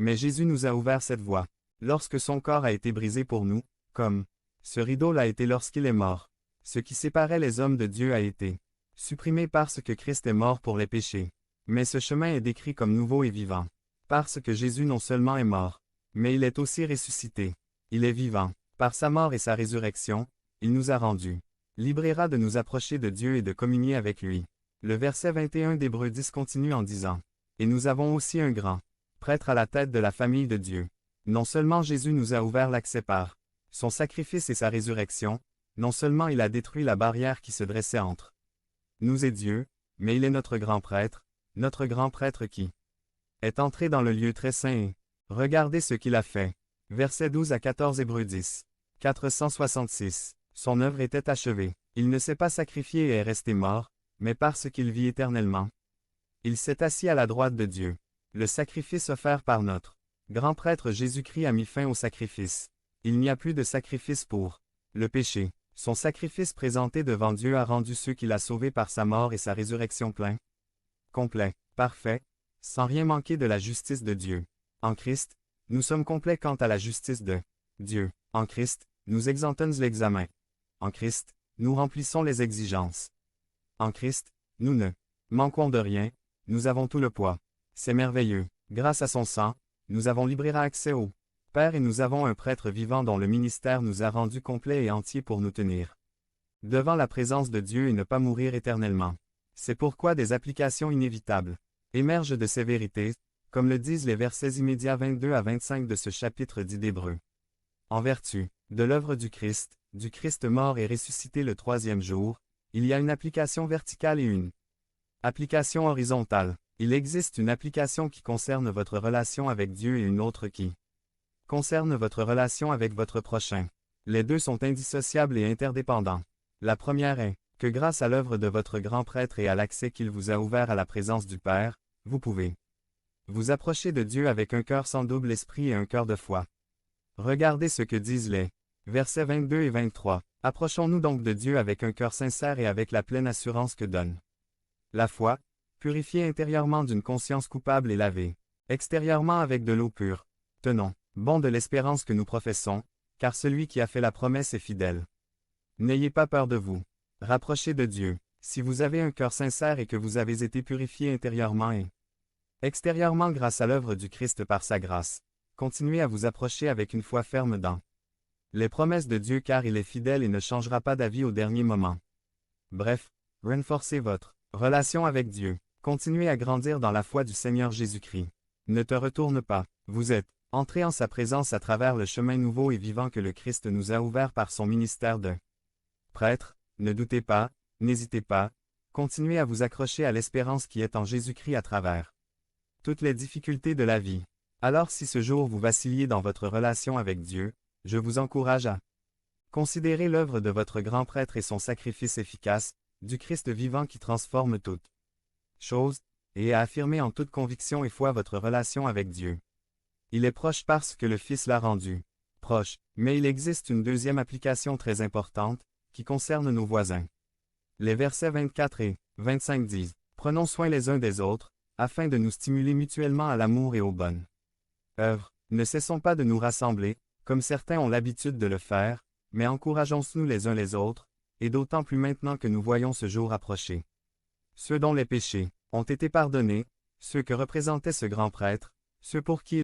Mais Jésus nous a ouvert cette voie. Lorsque son corps a été brisé pour nous, comme ce rideau l'a été lorsqu'il est mort. Ce qui séparait les hommes de Dieu a été supprimé parce que Christ est mort pour les péchés. Mais ce chemin est décrit comme nouveau et vivant. Parce que Jésus non seulement est mort, mais il est aussi ressuscité. Il est vivant. Par sa mort et sa résurrection, il nous a rendus libres de nous approcher de Dieu et de communier avec lui. Le verset 21 d'Hébreux 10 continue en disant « Et nous avons aussi un grand prêtre à la tête de la famille de Dieu. » Non seulement Jésus nous a ouvert l'accès par son sacrifice et sa résurrection, non seulement il a détruit la barrière qui se dressait entre nous et Dieu, mais il est notre grand prêtre qui est entré dans le lieu très saint et regardez ce qu'il a fait. Versets 12 à 14 Hébreux 10. 466. Son œuvre était achevée. Il ne s'est pas sacrifié et est resté mort, mais parce qu'il vit éternellement. Il s'est assis à la droite de Dieu. Le sacrifice offert par notre grand prêtre Jésus-Christ a mis fin au sacrifice. Il n'y a plus de sacrifice pour le péché. Son sacrifice présenté devant Dieu a rendu ceux qu'il a sauvés par sa mort et sa résurrection plein, complet, parfait, sans rien manquer de la justice de Dieu. En Christ, nous sommes complets quant à la justice de Dieu. En Christ, nous exemptons l'examen. En Christ, nous remplissons les exigences. En Christ, nous ne manquons de rien, nous avons tout le poids. C'est merveilleux. Grâce à son sang, nous avons libre accès au Père et nous avons un prêtre vivant dont le ministère nous a rendus complets et entiers pour nous tenir devant la présence de Dieu et ne pas mourir éternellement. C'est pourquoi des applications inévitables émergent de ces vérités, comme le disent les versets immédiats 22 à 25 de ce chapitre dit d'Hébreux. En vertu de l'œuvre du Christ mort et ressuscité le troisième jour, il y a une application verticale et une application horizontale. Il existe une application qui concerne votre relation avec Dieu et une autre qui concerne votre relation avec votre prochain. Les deux sont indissociables et interdépendants. La première est que grâce à l'œuvre de votre grand prêtre et à l'accès qu'il vous a ouvert à la présence du Père, vous pouvez vous approcher de Dieu avec un cœur sans double esprit et un cœur de foi. Regardez ce que disent les versets 22 et 23. Approchons-nous donc de Dieu avec un cœur sincère et avec la pleine assurance que donne la foi, purifiée intérieurement d'une conscience coupable et lavée extérieurement avec de l'eau pure. Tenons bon de l'espérance que nous professons, car celui qui a fait la promesse est fidèle. N'ayez pas peur de vous. Rapprochez de Dieu. Si vous avez un cœur sincère et que vous avez été purifié intérieurement et extérieurement grâce à l'œuvre du Christ par sa grâce, continuez à vous approcher avec une foi ferme dans les promesses de Dieu car il est fidèle et ne changera pas d'avis au dernier moment. Bref, renforcez votre relation avec Dieu. Continuez à grandir dans la foi du Seigneur Jésus-Christ. Ne te retourne pas. Vous êtes entré en sa présence à travers le chemin nouveau et vivant que le Christ nous a ouvert par son ministère de prêtre. Ne doutez pas, n'hésitez pas, continuez à vous accrocher à l'espérance qui est en Jésus-Christ à travers toutes les difficultés de la vie. Alors si ce jour vous vacilliez dans votre relation avec Dieu, je vous encourage à considérer l'œuvre de votre grand prêtre et son sacrifice efficace, du Christ vivant qui transforme toutes choses, et à affirmer en toute conviction et foi votre relation avec Dieu. Il est proche parce que le Fils l'a rendu proche, mais il existe une deuxième application très importante, qui concerne nos voisins. Les versets 24 et 25 disent « Prenons soin les uns des autres, afin de nous stimuler mutuellement à l'amour et aux bonnes œuvres. Ne cessons pas de nous rassembler, comme certains ont l'habitude de le faire, mais encourageons-nous les uns les autres, et d'autant plus maintenant que nous voyons ce jour approcher. Ceux dont les péchés ont été pardonnés, ceux que représentait ce grand prêtre, ceux pour qui